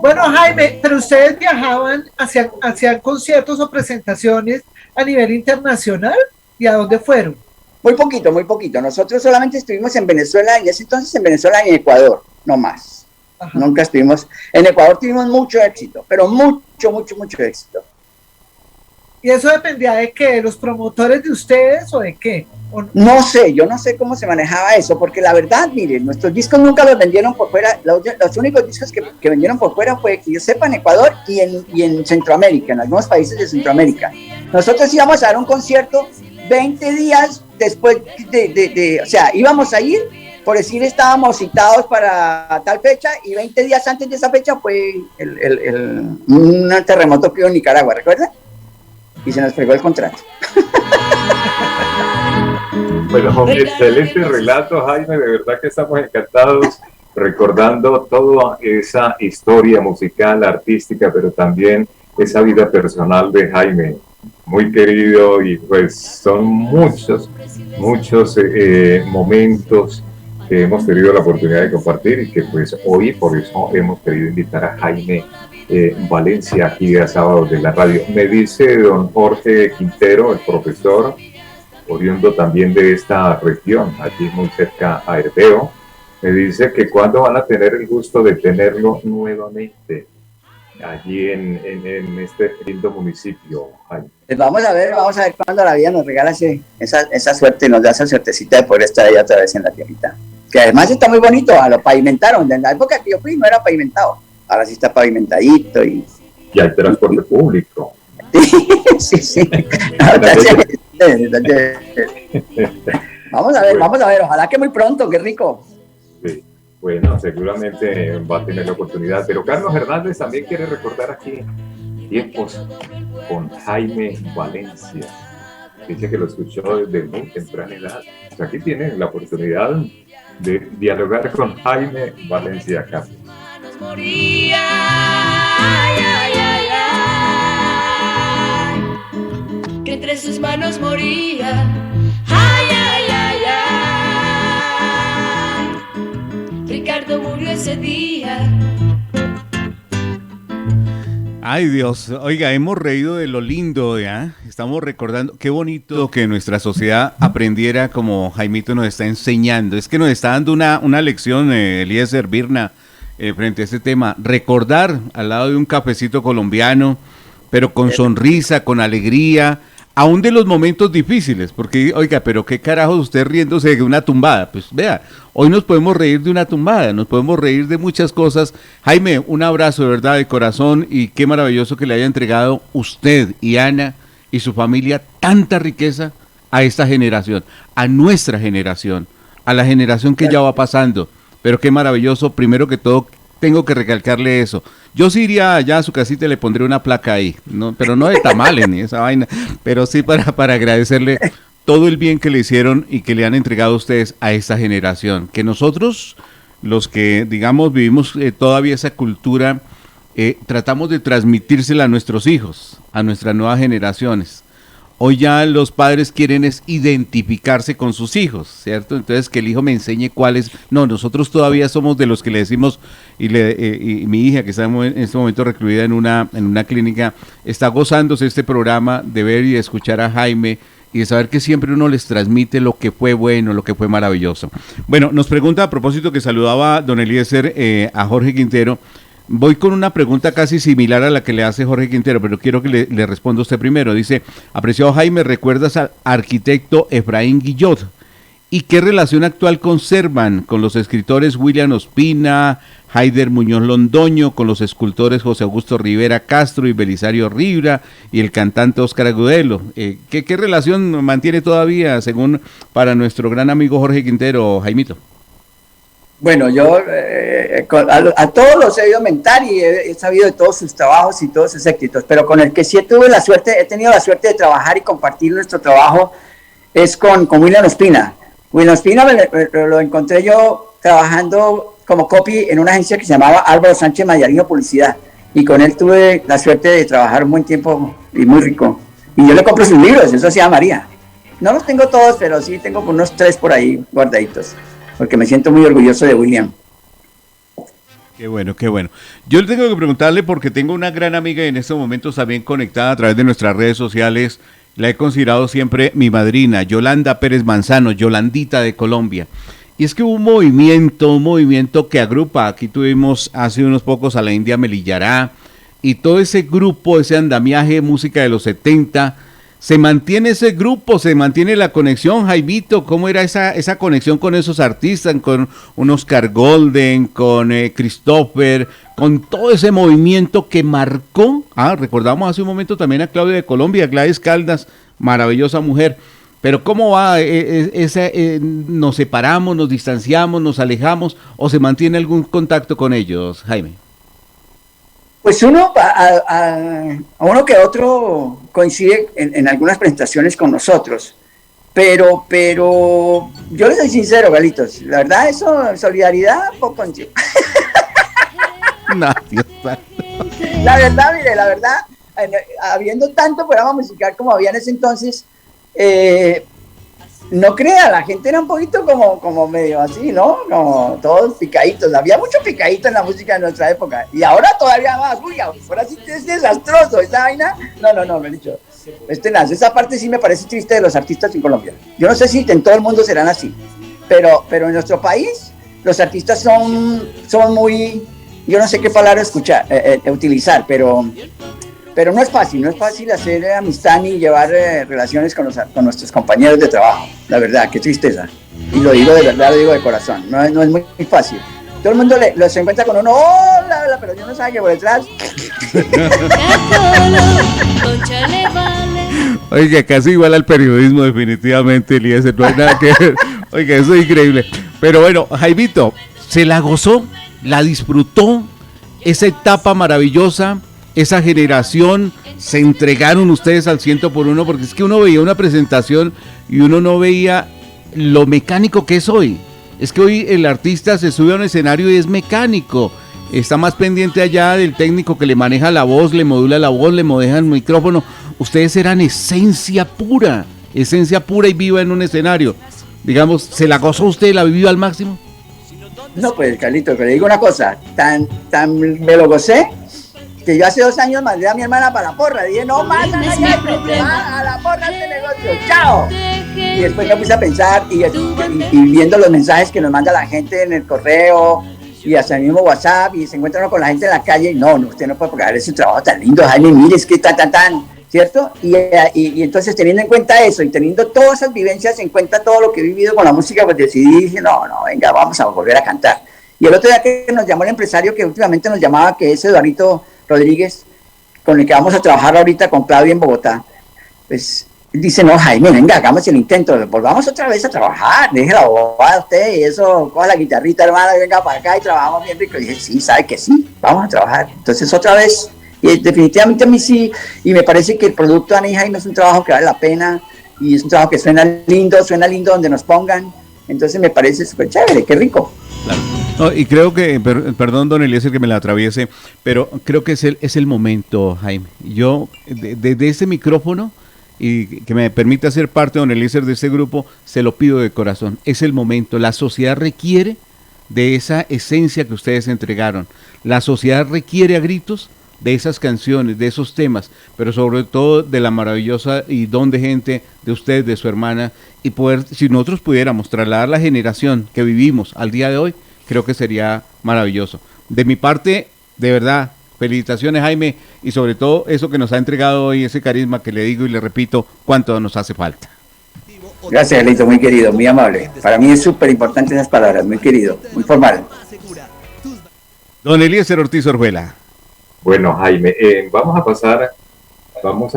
Bueno, Jaime, pero ustedes viajaban hacia conciertos o presentaciones a nivel internacional, ¿y a dónde fueron? Muy poquito. Nosotros solamente estuvimos en Venezuela, en ese entonces en Venezuela y en Ecuador, no más. Ajá. Nunca estuvimos. En Ecuador tuvimos mucho éxito, pero mucho éxito. ¿Y eso dependía de qué? ¿De los promotores de ustedes o de qué? No sé, yo no sé cómo se manejaba eso, porque la verdad, miren, nuestros discos nunca los vendieron por fuera. Los únicos discos que vendieron por fuera fue, que yo sepa, en Ecuador y en Centroamérica, en algunos países de Centroamérica. nosotros íbamos a dar un concierto 20 días después o sea, íbamos a ir, por decir, estábamos citados para tal fecha, y 20 días antes de esa fecha fue un terremoto que hubo en Nicaragua, ¿recuerdan? Y se nos fregó el contrato. Bueno, excelente relato, Jaime, de verdad que estamos encantados recordando toda esa historia musical, artística, pero también esa vida personal de Jaime, muy querido, y pues son muchos momentos que hemos tenido la oportunidad de compartir, y que pues hoy por eso hemos querido invitar a Jaime Valencia aquí a Sábados de la Radio. Me dice don Jorge Quintero, el profesor, oriundo también de esta región, aquí muy cerca a Herbeo, me dice que cuándo van a tener el gusto de tenerlo nuevamente allí en este lindo municipio, Jaime. Pues vamos a ver cuándo la vida nos regala esa suerte, nos da esa suertecita de poder estar ahí otra vez en la tierrita. Que además está muy bonito, lo pavimentaron. En la época que yo fui no era pavimentado, ahora sí está pavimentadito. Y hay transporte público. Sí. Vamos a ver, ojalá que muy pronto, qué rico. Sí, bueno, seguramente va a tener la oportunidad, pero Carlos Hernández también quiere recordar aquí tiempos con Jaime Valencia. Dice que lo escuchó desde muy temprana edad. Pues aquí tienen la oportunidad de dialogar con Jaime Valencia Carlos. Que entre sus manos moría. Ay, ay, ay, ay. Ricardo murió ese día. Ay, Dios, oiga, hemos reído de lo lindo, ¿ya? Estamos recordando, qué bonito que nuestra sociedad aprendiera como Jaimito nos está enseñando. Es que nos está dando una lección, Eliezer Birna, frente a este tema. Recordar al lado de un cafecito colombiano, pero con sonrisa, con alegría, aún de los momentos difíciles, porque, oiga, pero qué carajos usted riéndose de una tumbada. Pues vea, hoy nos podemos reír de una tumbada, nos podemos reír de muchas cosas. Jaime, un abrazo de verdad, de corazón, y qué maravilloso que le haya entregado usted y Ana y su familia tanta riqueza a esta generación, a nuestra generación, a la generación que ya va pasando. Pero qué maravilloso, primero que todo, tengo que recalcarle eso. Yo sí iría allá a su casita y le pondré una placa ahí, ¿no? Pero no de tamales ni esa vaina, pero sí para agradecerle todo el bien que le hicieron y que le han entregado ustedes a esta generación. Que nosotros, los que, digamos, vivimos todavía esa cultura, tratamos de transmitírsela a nuestros hijos, a nuestras nuevas generaciones. Hoy ya los padres quieren es identificarse con sus hijos, ¿cierto? Entonces que el hijo me enseñe cuáles. No, nosotros todavía somos de los que le decimos, y mi hija que está en este momento recluida en una clínica, está gozándose este programa de ver y de escuchar a Jaime y de saber que siempre uno les transmite lo que fue bueno, lo que fue maravilloso. Bueno, nos pregunta a propósito que saludaba don Eliezer a Jorge Quintero. Voy con una pregunta casi similar a la que le hace Jorge Quintero, pero quiero que le responda usted primero. Dice, apreciado Jaime, ¿recuerdas al arquitecto Efraín Guillot? ¿Y qué relación actual conservan con los escritores William Ospina, Haider Muñoz Londoño, con los escultores José Augusto Rivera Castro y Belisario Rivera y el cantante Óscar Agudelo? ¿Qué relación mantiene todavía, según para nuestro gran amigo Jorge Quintero, Jaimito? Bueno, yo a todos los he oído mentar y he sabido de todos sus trabajos y todos sus éxitos, pero con el que sí he tenido la suerte de trabajar y compartir nuestro trabajo es con William Ospina. William Ospina lo encontré yo trabajando como copy en una agencia que se llamaba Álvaro Sánchez Mayarino Publicidad, y con él tuve la suerte de trabajar un buen tiempo y muy rico. Y yo le compro sus libros, eso se llama María. No los tengo todos, pero sí tengo unos 3 por ahí guardaditos, porque me siento muy orgulloso de William. Qué bueno, qué bueno. Yo tengo que preguntarle porque tengo una gran amiga y en estos momentos también conectada a través de nuestras redes sociales. La he considerado siempre mi madrina, Yolanda Pérez Manzano, Yolandita de Colombia. Y es que hubo un movimiento que agrupa, aquí tuvimos hace unos pocos a la India Melillará, y todo ese grupo, ese andamiaje, música de los 70, ¿Se mantiene ese grupo? ¿Se mantiene la conexión, Jaimito? ¿Cómo era esa conexión con esos artistas, con un Oscar Golden, con Christopher, con todo ese movimiento que marcó? Recordamos hace un momento también a Claudia de Colombia, Gladys Caldas, maravillosa mujer. Pero ¿cómo va? ¿Nos separamos, nos distanciamos, nos alejamos o se mantiene algún contacto con ellos, Jaime? Pues uno, a uno que otro coincide en algunas presentaciones con nosotros, pero yo les soy sincero, Galitos, la verdad eso, solidaridad, poco en sí. No, Dios mío. La verdad, mire, habiendo tanto programa musical como había en ese entonces, no crea, la gente era un poquito como medio así, ¿no? Como todos picaditos. Había mucho picadito en la música de nuestra época. Y ahora todavía más. Uy, ahora sí que es desastroso esa vaina. No, me he dicho. Esa parte sí me parece triste de los artistas en Colombia. Yo no sé si en todo el mundo serán así. Pero en nuestro país, los artistas son muy... Yo no sé qué palabra utilizar, pero no es fácil hacer amistad ni llevar relaciones con nuestros compañeros de trabajo, la verdad, qué tristeza. Y lo digo de verdad, lo digo de corazón, no es muy fácil. Todo el mundo se encuentra con uno, hola, pero yo no sé qué por detrás. Oiga, casi igual al periodismo, definitivamente, Eliezer, no hay nada que ver. Oiga, eso es increíble. Pero bueno, Jaimito, ¿se la gozó? ¿La disfrutó? Esa etapa maravillosa, esa generación, se entregaron ustedes al 100%, porque es que uno veía una presentación y uno no veía lo mecánico que es hoy. Es que hoy el artista se sube a un escenario y es mecánico, está más pendiente allá del técnico que le maneja la voz, le modula la voz, le modula el micrófono. Ustedes eran esencia pura y viva en un escenario. Digamos, ¿se la gozó usted, la vivió al máximo? No, pues, Carlito, pero le digo una cosa, tan me lo gocé, que yo hace 2 años mandé a mi hermana para la porra. Dije, no más a la porra este negocio, chao. Y después me puse a pensar y viendo los mensajes que nos manda la gente en el correo y hasta el mismo WhatsApp, y se encuentra uno con la gente en la calle, y no, usted no puede pagar ese trabajo tan lindo, Jaime, mire, es que tan, ¿cierto? Y entonces, teniendo en cuenta eso y teniendo todas esas vivencias en cuenta, todo lo que he vivido con la música, pues decidí, dije, no, venga, vamos a volver a cantar. Y el otro día que nos llamó el empresario que últimamente nos llamaba, que es Eduardito Rodríguez, con el que vamos a trabajar ahorita con Claudia en Bogotá, pues dice, no, Jaime, venga, hagamos el intento, volvamos otra vez a trabajar, deje la bobada usted y eso, coja la guitarrita, hermana, venga para acá y trabajamos bien rico. Y dije, sí, sabe que sí, vamos a trabajar. Entonces otra vez, y definitivamente a mí sí, y me parece que el producto de Ana y Jaime es un trabajo que vale la pena, y es un trabajo que suena lindo donde nos pongan, entonces me parece súper chévere, qué rico. Claro. No, y creo que, perdón, don Eliezer, que me la atraviese, pero creo que es el momento, Jaime. Yo, desde ese micrófono, y que me permita ser parte, don Eliezer, de este grupo, se lo pido de corazón. Es el momento. La sociedad requiere de esa esencia que ustedes entregaron. La sociedad requiere a gritos de esas canciones, de esos temas, pero sobre todo de la maravillosa y don de gente de usted, de su hermana, y poder, si nosotros pudiéramos trasladar la generación que vivimos al día de hoy, creo que sería maravilloso. De mi parte, de verdad, felicitaciones, Jaime, y sobre todo eso que nos ha entregado hoy, ese carisma que le digo y le repito, cuánto nos hace falta. Gracias, Lito, muy querido, muy amable. Para mí es súper importante esas palabras, muy querido, muy formal. Don Eliezer Ortiz Orjuela. Bueno, Jaime, vamos a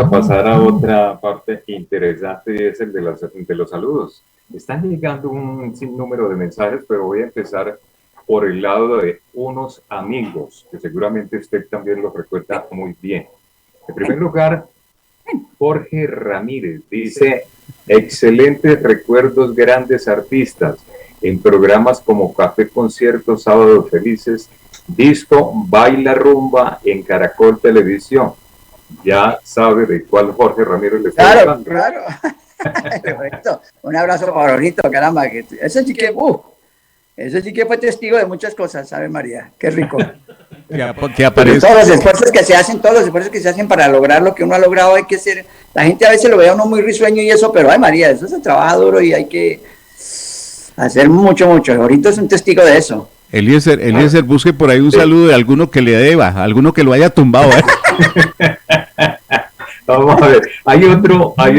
pasar a otra parte interesante, y es el de los saludos. Están llegando un sinnúmero de mensajes, pero voy a empezar por el lado de unos amigos, que seguramente usted también los recuerda muy bien. En primer lugar, Jorge Ramírez dice, excelentes recuerdos, grandes artistas, en programas como Café Concierto, Sábados Felices, Disco, Baila Rumba en Caracol Televisión. Ya sabe de cuál Jorge Ramírez le está hablando. Claro. Perfecto. Un abrazo para Jorgito, caramba. Ese sí que fue testigo de muchas cosas, ¿sabe, María? Qué rico. Que aparece. Todos los esfuerzos que se hacen para lograr lo que uno ha logrado, hay que ser. La gente a veces lo ve a uno muy risueño y eso, pero ay, María, eso se trabaja duro y hay que hacer mucho. Jorgito es un testigo de eso. Eliezer, busque por ahí un saludo de alguno que le deba, alguno que lo haya tumbado. Vamos a ver, hay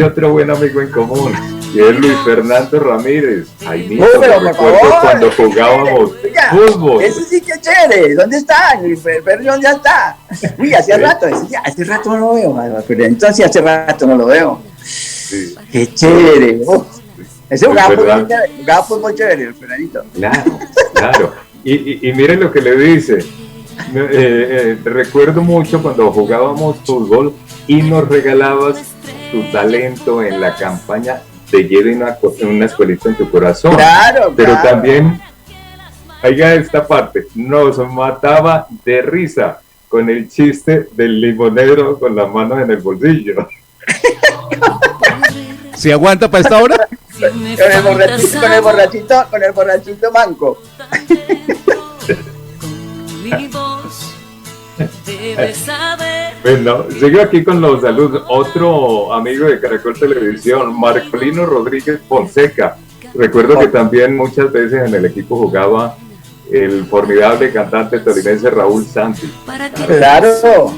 otro buen amigo en común, que es Luis Fernando Ramírez. Jaimito, Pero me por recuerdo favor, cuando jugábamos oiga, fútbol. ese sí que chévere. ¿Dónde está? Pero ¿dónde está? Uy, hace rato, hace rato no lo veo, pero entonces hace rato no lo veo. Sí. Qué chévere. Ese Es jugaba verdad. fútbol chévere, el Fernandito. Claro, claro. Y miren lo que le dice. Recuerdo mucho cuando jugábamos fútbol y nos regalabas tu talento en la campaña de lleve una escuelita en tu corazón. Claro, Pero claro. también, oiga esta parte, nos mataba de risa con el chiste del limonero con las manos en el bolsillo. ¿Se aguanta para esta hora? Con el borrachito manco. Bueno, sigo aquí con los saludos. Otro amigo de Caracol Televisión, Marcolino Rodríguez Fonseca. Recuerdo que también muchas veces en el equipo jugaba el formidable cantante tolimense Raúl Santi. Claro.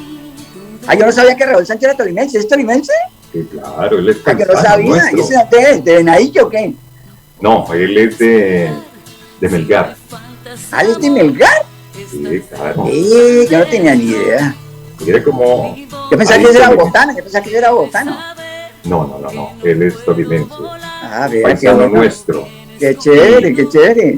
Ah, yo no sabía que Raúl Sánchez era tolimense. ¿Es tolimense? Que claro, él es Ah, yo no paisano sabía. nuestro. ¿Y ese dónde es? ¿De Venadillo o qué? No, él es de Melgar. ¿Ah, él es de Melgar? Sí, claro. Yo no tenía ni idea. Mire cómo... Yo pensaba ahí que él era tolimense. bogotano. Yo pensaba que él era bogotano. No. Él es tolimense. Ah, vea, qué Paisano bueno. nuestro. Qué chévere, qué chévere.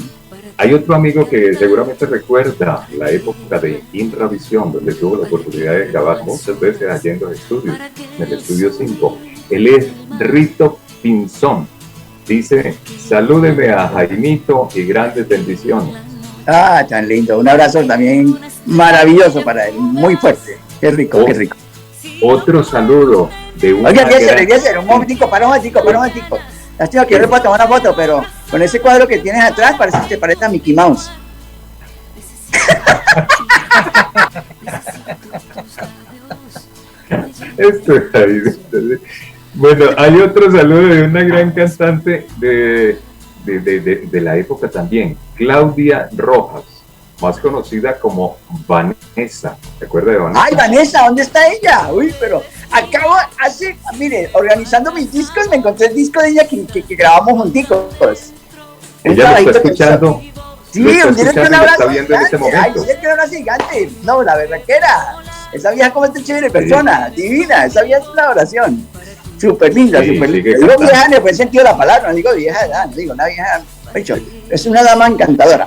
Hay otro amigo que seguramente recuerda la época de Intravisión, donde tuvo la oportunidad de grabar muchas veces allá en los estudios, en el estudio 5. Él es Rito Pinzón. Dice, salúdeme a Jaimito y grandes bendiciones. Ah, tan lindo. Un abrazo también maravilloso para él. Muy fuerte. Qué rico, qué rico. Otro saludo de una Oiga, gran- Eliezer, un momentico, para un momentico. Lástima que yo le puedo tomar una foto, pero con ese cuadro que tienes atrás te parece a Mickey Mouse. Esto es ahí. Bueno, hay otro saludo de una gran cantante de la época también, Claudia Rojas, más conocida como Vanessa. ¿Se acuerda de Vanessa? Ay, Vanessa, ¿dónde está ella? Uy, pero acabo mire, organizando mis discos, me encontré el disco de ella que grabamos junticos. Ella lo está escuchando. Sí, lo está un directo, un escuchando y lo abrazo está viendo en este gigante. Ay, momento. dile que un abrazo gigante. No, la verdad que era. Esa vieja como esta chévere persona, divina. Esa vieja es una oración. Súper linda, Sí, súper linda. sigue Digo cantando. vieja en el buen sentido de la palabra, no digo vieja de edad, no digo una vieja. Dicho, es una dama encantadora.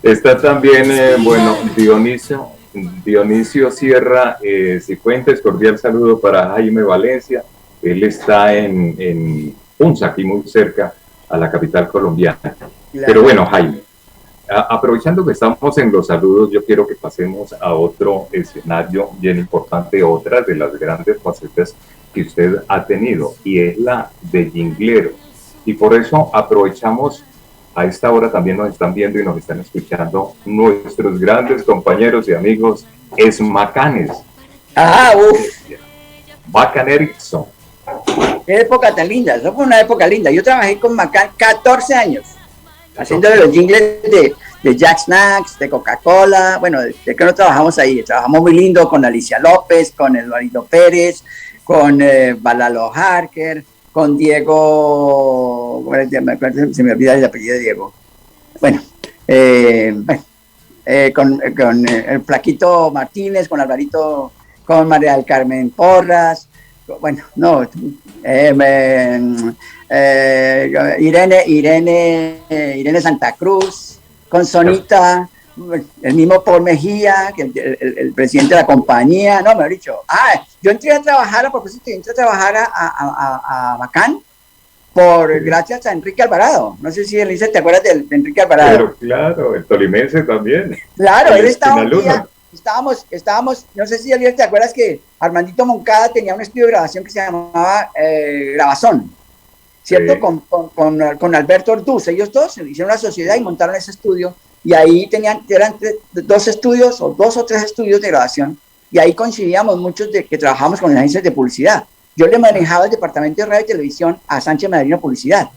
Está también, bueno, Dionisio Sierra Cifuentes, cordial saludo para Jaime Valencia. Él está en Punza, aquí muy cerca a la capital colombiana. Pero bueno, Jaime, aprovechando que estamos en los saludos, yo quiero que pasemos a otro escenario bien importante, otra de las grandes facetas que usted ha tenido, y es la de jinglero. Y por eso aprovechamos, a esta hora también nos están viendo y nos están escuchando nuestros grandes compañeros y amigos esmacanes. Ah, uff, Macan Erickson. qué época tan linda. Eso fue una época linda. Yo trabajé con Macán 14 años, haciéndole los jingles de Jack Snacks, de Coca-Cola. Bueno, de que no trabajamos ahí. Trabajamos muy lindo con Alicia López, con Eduardo Pérez, con Balalo Harker, con Diego, se me olvida el apellido de Diego. Bueno, con el Flaquito Martínez, con Alvarito, con María del Carmen Porras, bueno, no, Irene Santa Cruz, con Sonita, el mismo Paul Mejía, que el presidente de la compañía, no, me ha dicho, yo entré a trabajar, a propósito, entré a trabajar a Macán, gracias a Enrique Alvarado. No sé si Elisa te acuerdas de Enrique Alvarado. Pero claro, el tolimense también. Claro, él estaba un día, estábamos, no sé si Elisa te acuerdas que Armandito Moncada tenía un estudio de grabación que se llamaba Grabazón, ¿cierto? Sí. Con Alberto Orduz. Ellos dos hicieron una sociedad y montaron ese estudio, y ahí eran dos o tres estudios de grabación, y ahí coincidíamos muchos de que trabajamos con las agencias de publicidad. Yo le manejaba el departamento de radio y televisión a Sánchez Madrino Publicidad.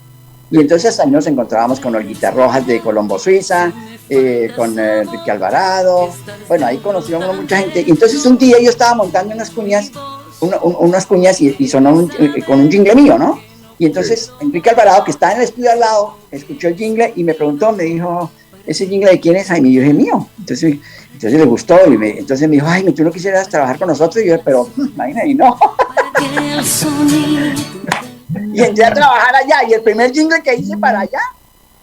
Y entonces ahí nos encontrábamos con Olguita Rojas de Colombo, Suiza, con Enrique Alvarado, Bueno, ahí conocimos mucha gente. Y entonces un día yo estaba montando unas cuñas y sonó con un jingle mío, ¿no? Y entonces Enrique Alvarado, que estaba en el estudio al lado, escuchó el jingle y me preguntó, me dijo, ¿ese jingle de quién es, Jaime? Y yo dije, mío. Entonces le gustó entonces me dijo, Jaime, ¿tú no quisieras trabajar con nosotros? Y yo, pero imagínate, y no. Y entré a trabajar allá y el primer jingle que hice para allá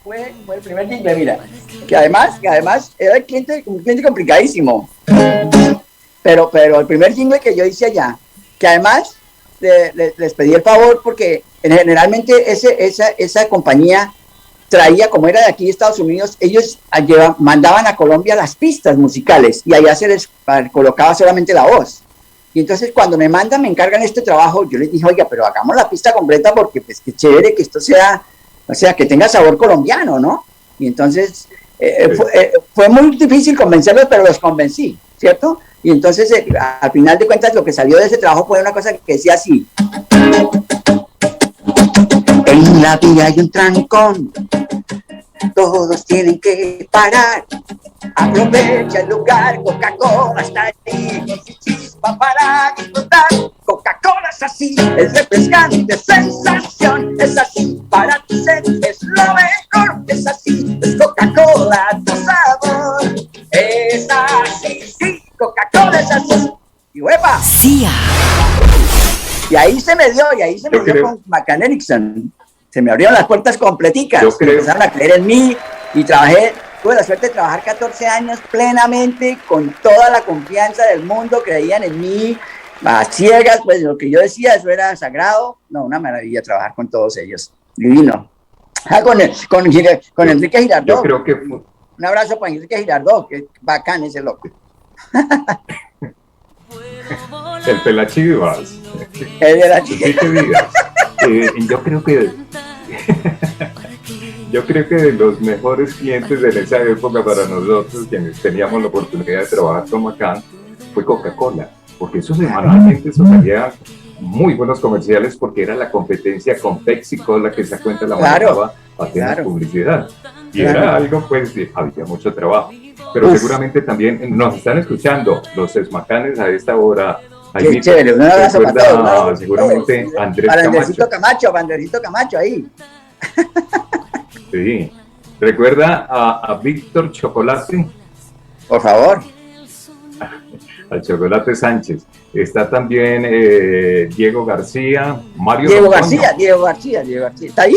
fue el primer jingle, mira, que además era un cliente complicadísimo, pero el primer jingle que yo hice allá, que además les pedí el favor porque generalmente esa compañía traía, como era de aquí de Estados Unidos, ellos mandaban a Colombia las pistas musicales y allá se les colocaba solamente la voz. Y entonces cuando me encargan este trabajo, yo les dije, oiga, pero hagamos la pista completa porque pues qué chévere que esto sea, o sea, que tenga sabor colombiano, ¿no? Y entonces fue muy difícil convencerlos, pero los convencí, ¿cierto? Y entonces al final de cuentas lo que salió de ese trabajo fue una cosa que decía así: en la vía hay un trancón, todos tienen que parar, aprovecha el lugar, Coca-Cola está ahí, chispa para disfrutar, Coca-Cola es así, es refrescante, sensación, es así, para tu sed es lo mejor, es así, es Coca-Cola tu sabor, es así, sí, Coca-Cola es así, y ¡huepa! ¡Sia! Y ahí se me dio con McCann Erickson. Se me abrieron las puertas completicas, empezaron a creer en mí y tuve la suerte de trabajar 14 años plenamente, con toda la confianza del mundo, creían en mí, a ciegas, pues lo que yo decía, eso era sagrado. No, una maravilla trabajar con todos ellos, divino. Con Enrique Girardot. Yo creo que... Un abrazo para Enrique Girardot, que es bacán ese loco. El Pelachivas. El de la chica. ¿Qué te digas? Yo creo que de los mejores clientes de esa época para nosotros, quienes teníamos la oportunidad de trabajar con McCann, fue Coca-Cola, porque eso semanalmente salía muy buenos comerciales, porque era la competencia con Pepsi la que se cuenta la manejaba haciendo publicidad. Y era algo, pues, había mucho trabajo. Pero seguramente también nos están escuchando los esmacanes a esta hora. Qué chévere, un abrazo para todos. Seguramente Andrés Camacho. Andresito Camacho ahí. Sí. ¿Recuerda a Víctor Chocolate? Por favor. Al Chocolate Sánchez. Está también Diego García, Diego García. ¿Está ahí?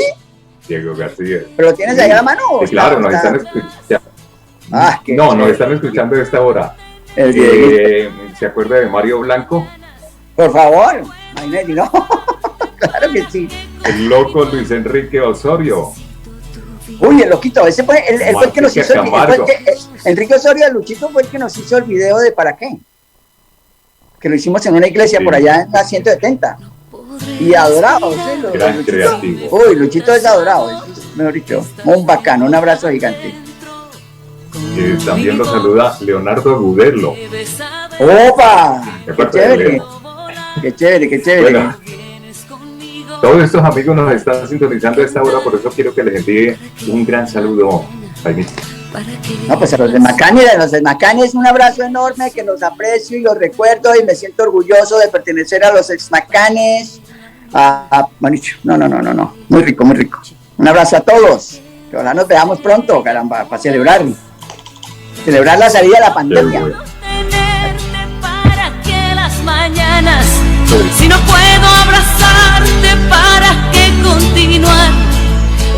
Diego García. ¿Pero lo tienes ahí a la mano? Claro, nos están escuchando. Nos están escuchando a esta hora. ¿Se acuerda de Mario Blanco? Por favor, imagínate, ¿no? Claro que sí. El loco Luis Enrique Osorio. Uy, el loquito, ese fue el que nos hizo Enrique Osorio, el Luchito, fue el que nos hizo el video de ¿Para qué? Que lo hicimos en una iglesia por allá en la 170. Y adorado, ¿sí? Gran creativo. Uy, Luchito es adorado, es, mejor dicho, un bacano, un abrazo gigante. También lo saluda Leonardo Gudelo. ¡Opa! ¡Qué chévere! ¡Qué chévere! Bueno, todos estos amigos nos están sintonizando a esta hora, por eso quiero que les envíe un gran saludo, Jaime. No, pues a los de Macanes, un abrazo enorme, que los aprecio y los recuerdo y me siento orgulloso de pertenecer a los ex Macanes. No, muy rico. Un abrazo a todos, que ojalá nos veamos pronto, caramba, para celebrar la salida de la pandemia. Para que las mañanas, si no puedo abrazarte, ¿para qué continuar?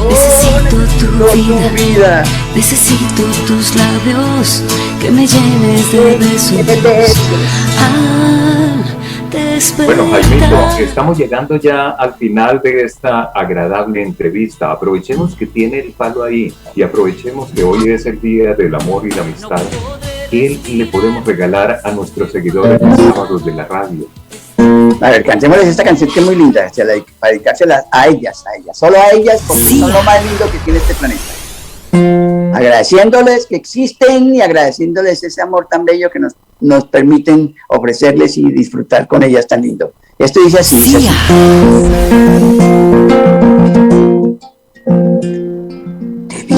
Necesito tu vida, necesito tus labios, que me llenes de besos. Bueno, Jaimito, estamos llegando ya al final de esta agradable entrevista. Aprovechemos que tiene el palo ahí y aprovechemos que hoy es el día del amor y la amistad. ¿Qué le podemos regalar a nuestros seguidores los sábados de la radio? A ver, cantémosles esta canción que es muy linda, para dedicársela a ellas, solo a ellas, porque son lo más lindo que tiene este planeta. Agradeciéndoles que existen y agradeciéndoles ese amor tan bello que nos permiten ofrecerles y disfrutar con ellas tan lindo. Esto dice así. Te vi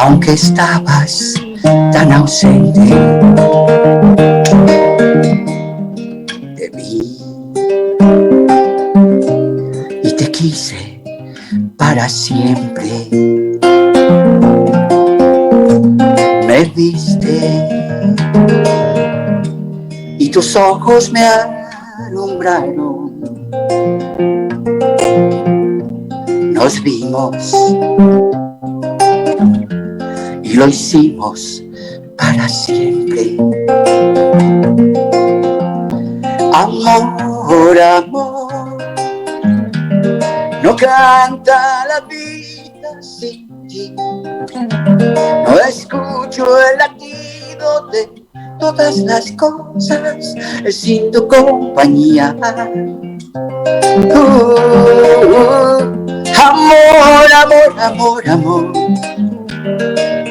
aunque estabas tan ausente de mí, y te quise para siempre. Me viste y tus ojos me alumbraron. Nos vimos y lo hicimos para siempre. Amor, amor, no canta la vida sin ti. No escucho el latido de todas las cosas sin tu compañía. Amor, amor, amor, amor,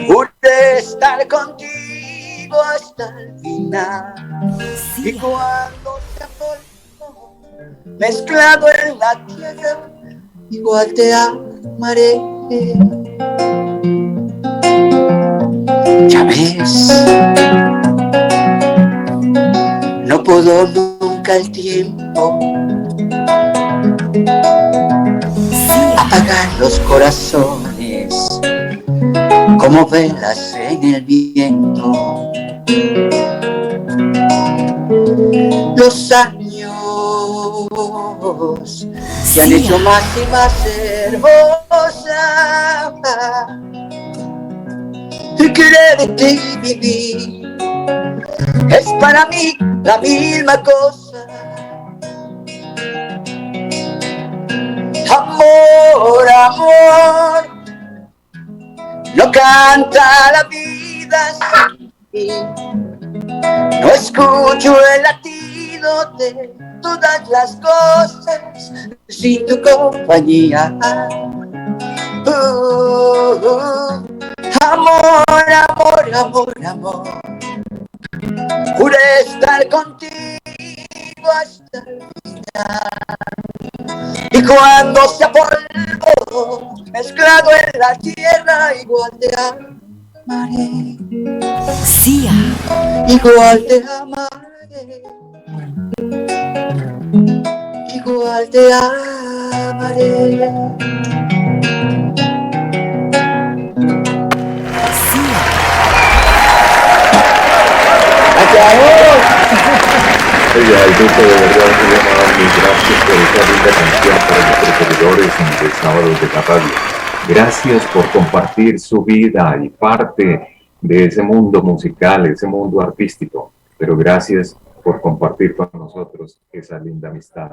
pude estar contigo hasta el final. Y cuando se formó mezclado en la tierra, igual te amaré. Ya ves, no pudo nunca el tiempo apagar los corazones como velas en el viento. Los años se han hecho más y más hermosa. Quererte y vivir es para mí la misma cosa. Amor, amor, no canta la vida sin ti. No escucho el latido de todas las cosas sin tu compañía. Amor, amor, amor, amor, pude estar contigo hasta el final. Y cuando se polvo mezclado en la tierra, igual te amaré. Sia. Igual te amaré. Igual te amaré. Oye, Alberto, de verdad, mil gracias por esta linda canción para nuestros seguidores en el Sábados de la Radio. Gracias por compartir su vida y parte de ese mundo musical, ese mundo artístico. Pero gracias por compartir con nosotros esa linda amistad.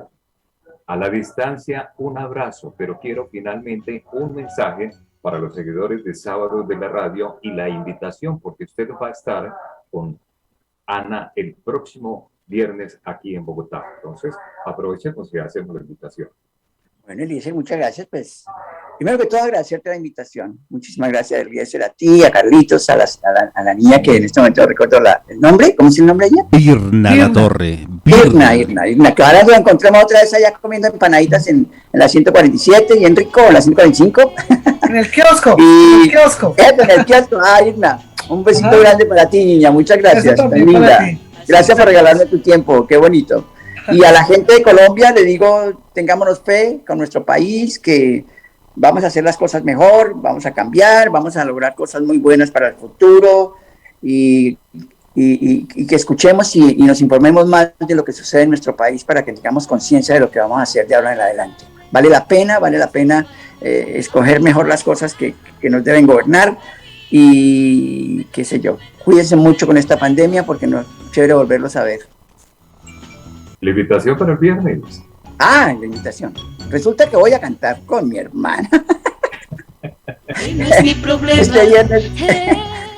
A la distancia, un abrazo, pero quiero finalmente un mensaje para los seguidores de Sábados de la Radio y la invitación, porque usted va a estar con Ana el próximo viernes aquí en Bogotá. Entonces, aprovechemos y hacemos la invitación. Bueno, Eliezer, muchas gracias. Pues, primero que todo, agradecerte la invitación. Muchísimas gracias, Eliezer, a ti, a Carlitos, a la niña que en este momento recuerdo el nombre. ¿Cómo es el nombre ella? Irna La Torre. Irna, que ahora la encontramos otra vez allá comiendo empanaditas en la 147 y en Rico, en la 145. En el kiosco. En el kiosco. Irna, un besito grande para ti, niña. Muchas gracias. Tan linda. Gracias por regalarme tu tiempo, qué bonito. Y a la gente de Colombia le digo, tengámonos fe con nuestro país, que vamos a hacer las cosas mejor, vamos a cambiar, vamos a lograr cosas muy buenas para el futuro y que escuchemos y nos informemos más de lo que sucede en nuestro país para que tengamos conciencia de lo que vamos a hacer de ahora en adelante. Vale la pena escoger mejor las cosas que nos deben gobernar y qué sé yo. Cuídense mucho con esta pandemia porque no es chévere volverlos a ver. La invitación para el viernes. La invitación. Resulta que voy a cantar con mi hermana. No es mi problema.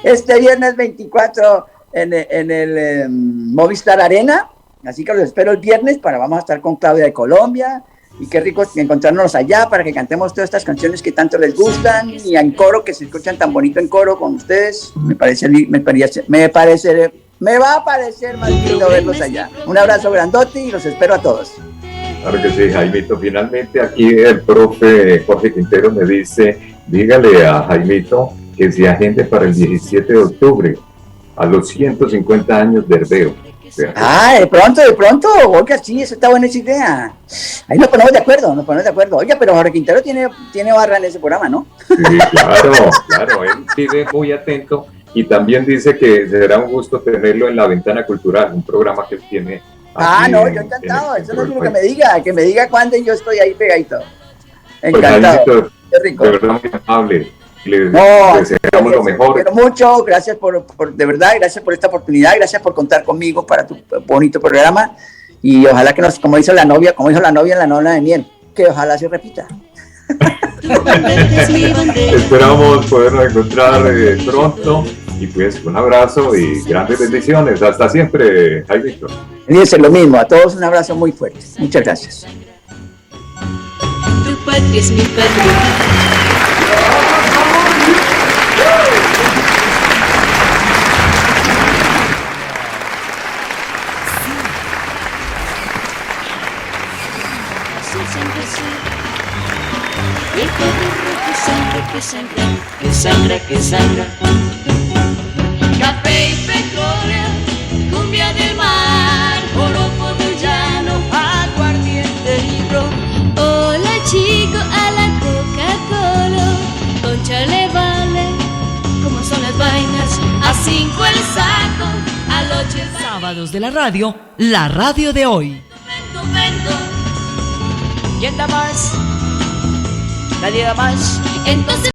Este viernes 24 en el Movistar Arena. Así que los espero el viernes vamos a estar con Claudia de Colombia. Y qué rico encontrarnos allá para que cantemos todas estas canciones que tanto les gustan y en coro, que se escuchan tan bonito en coro con ustedes. Me va a parecer más lindo verlos allá. Un abrazo grandote y los espero a todos. Claro que sí, Jaimito. Finalmente aquí el profe Jorge Quintero me dice, dígale a Jaimito que se agende para el 17 de octubre, a los 150 años de Herbeo. De pronto, oiga, sí, eso está buena esa idea. Ahí nos ponemos de acuerdo. Oiga, pero Jorge Quintero tiene barra en ese programa, ¿no? Sí, claro, él sigue muy atento y también dice que será un gusto tenerlo en La Ventana Cultural, un programa que él tiene. No, yo encantado, eso no es lo que me diga cuándo y yo estoy ahí pegadito. Encantado. Pues, qué rico. De verdad muy amable. Les deseamos lo mejor. Quiero mucho, gracias de verdad, gracias por esta oportunidad, gracias por contar conmigo para tu bonito programa y ojalá que como hizo la novia en la luna de miel, que ojalá se repita. Esperamos podernos encontrar pronto y pues un abrazo y grandes bendiciones. Hasta siempre, Jai Víctor. Fíjense lo mismo, a todos un abrazo muy fuerte. Muchas gracias. Tu patria es mi patria. Y el pobre rojo que sangra. Café y petróleo, cumbia del mar, joropo del llano, aguardiente y ron. Hola chico, a la Coca-Cola, concha le vale, como son las vainas, a 5 el saco, al 8 el baile. Sábados de la radio, la radio de hoy. Vendo. ¿Quién da más? Nadie da más. Entonces